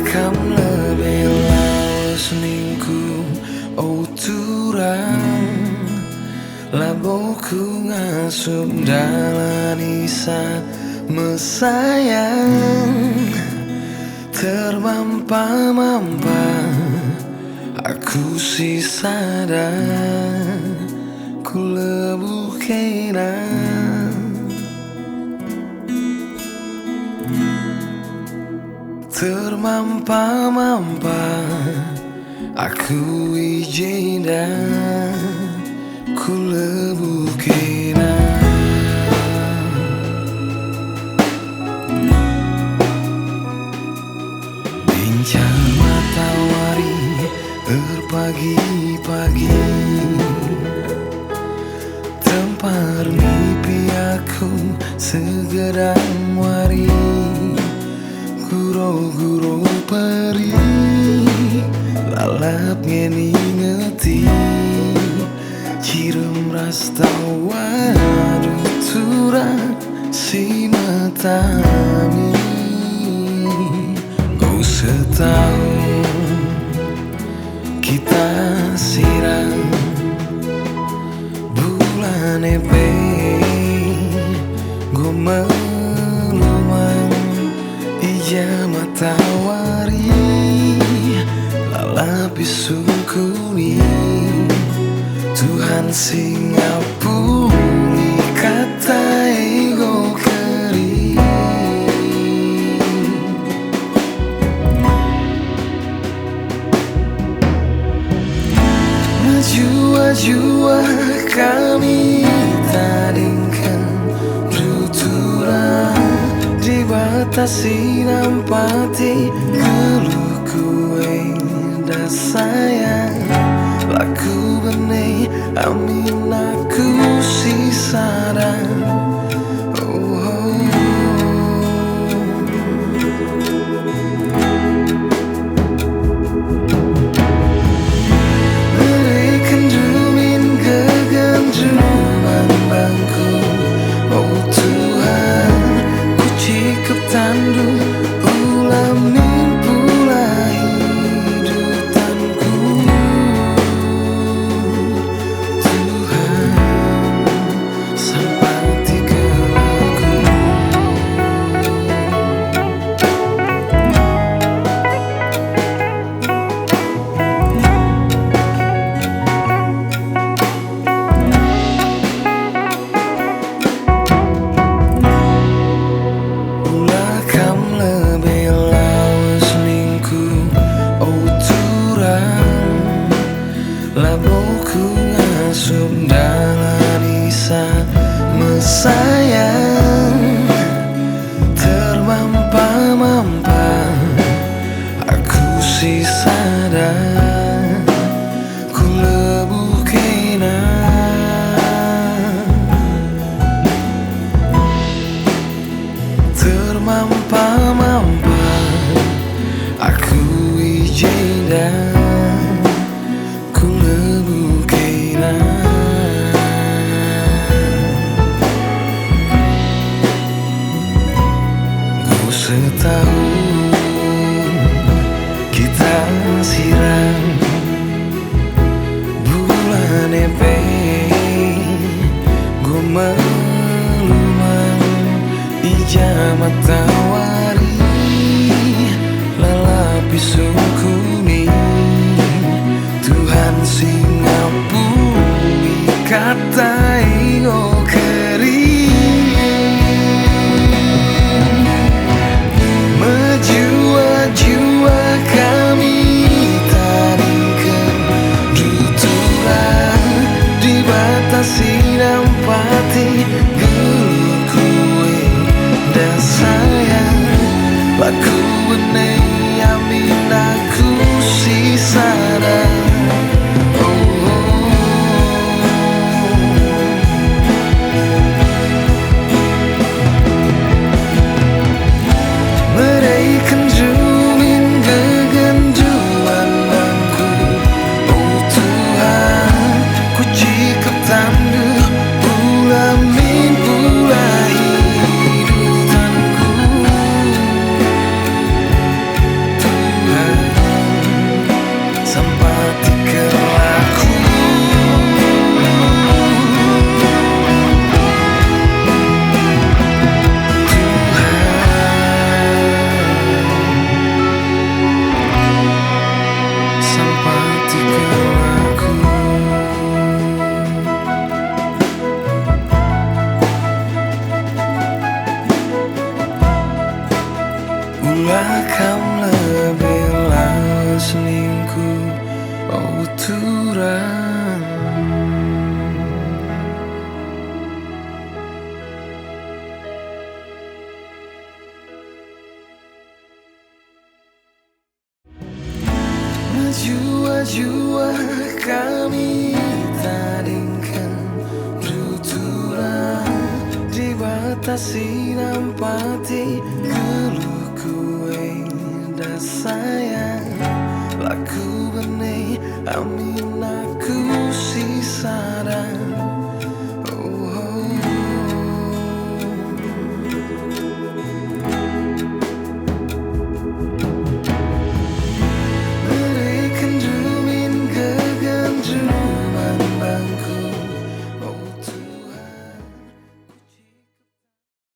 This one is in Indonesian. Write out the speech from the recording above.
Kam lebih lawas ningku oh turang laboku ngasup dalan isa mesayang termampa-mampa aku si sadar ku lebu kena termampa-mampa aku ijinda ku lebu kena bincang matahari pagi-pagi tempar mimpi aku segedang wari guru-guru peri lalap ngeni ngeti cirem ras tawadu turang si matami oh setahun kita sirang bulan ebe gue melumang ija matahari lalapi sungkuni Tuhan sing ngapuni kata ego keri jua-jua kami tadingkan tuturang dibatasi nampati geluhku enda sayang laku bene amin aku si sadar berikan dumin kegenduman bangku oh Tuhan ku cikup tandu ulamin pula hidupanku Tuhan sampai tiga lagu ulah kam lebih lawas ningku oh turang laboku ngasup dalan isa mesayang termampa-mampa aku si sadar ku lebu kena termampa-mampa aku ijinda ku lebu kena ku setahun kita sirang bulan ebe gue melumang ija matahari lalapi sungkuni Tuhan sing ngapuni kata ego keri menjua-jua kami tadingkan tuturang dibatasi nampati geluhku enda sayang Ulah kam lebih selingku oh turang. Jua-jua kami tandingkan tuturan dibatasi nampati keluh kue dasar